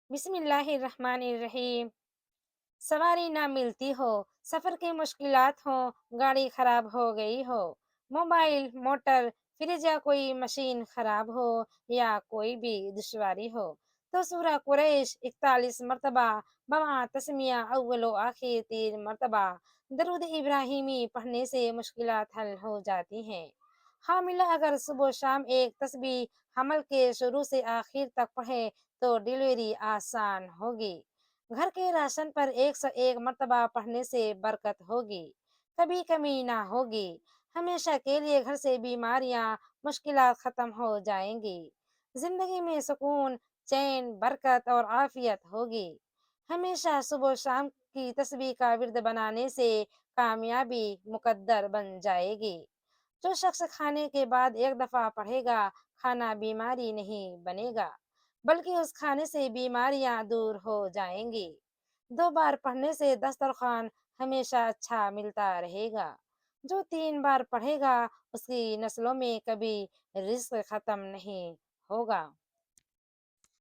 بسم اللہ الرحمن الرحیم۔ سواری نہ ملتی ہو، سفر کی مشکلات ہوں، گاڑی خراب ہو گئی ہو، موبائل، موٹر، فریج یا کوئی مشین خراب ہو، یا کوئی بھی دشواری ہو، تو سورہ قریش 41 مرتبہ بما تسمیہ اول و آخر 3 مرتبہ درود ابراہیمی پڑھنے سے مشکلات حل ہو جاتی ہیں۔ حاملہ اگر صبح و شام ایک تسبیح حمل کے شروع سے آخر تک پڑھے تو ڈیلیوری آسان ہوگی۔ گھر کے راشن پر 101 مرتبہ پڑھنے سے برکت ہوگی، کبھی کمی نہ ہوگی، ہمیشہ کے لیے گھر سے بیماریاں، مشکلات ختم ہو جائیں گی، زندگی میں سکون، چین، برکت اور عافیت ہوگی۔ ہمیشہ صبح و شام کی تسبیح کا ورد بنانے سے کامیابی مقدر بن جائے گی۔ جو شخص کھانے کے بعد ایک دفعہ پڑھے گا، کھانا بیماری نہیں بنے گا، بلکہ اس کھانے سے بیماریاں دور ہو جائیں گی۔ 2 بار پڑھنے سے دسترخوان ہمیشہ اچھا ملتا رہے گا۔ جو 3 بار پڑھے گا، اس کی نسلوں میں کبھی رزق ختم نہیں ہوگا۔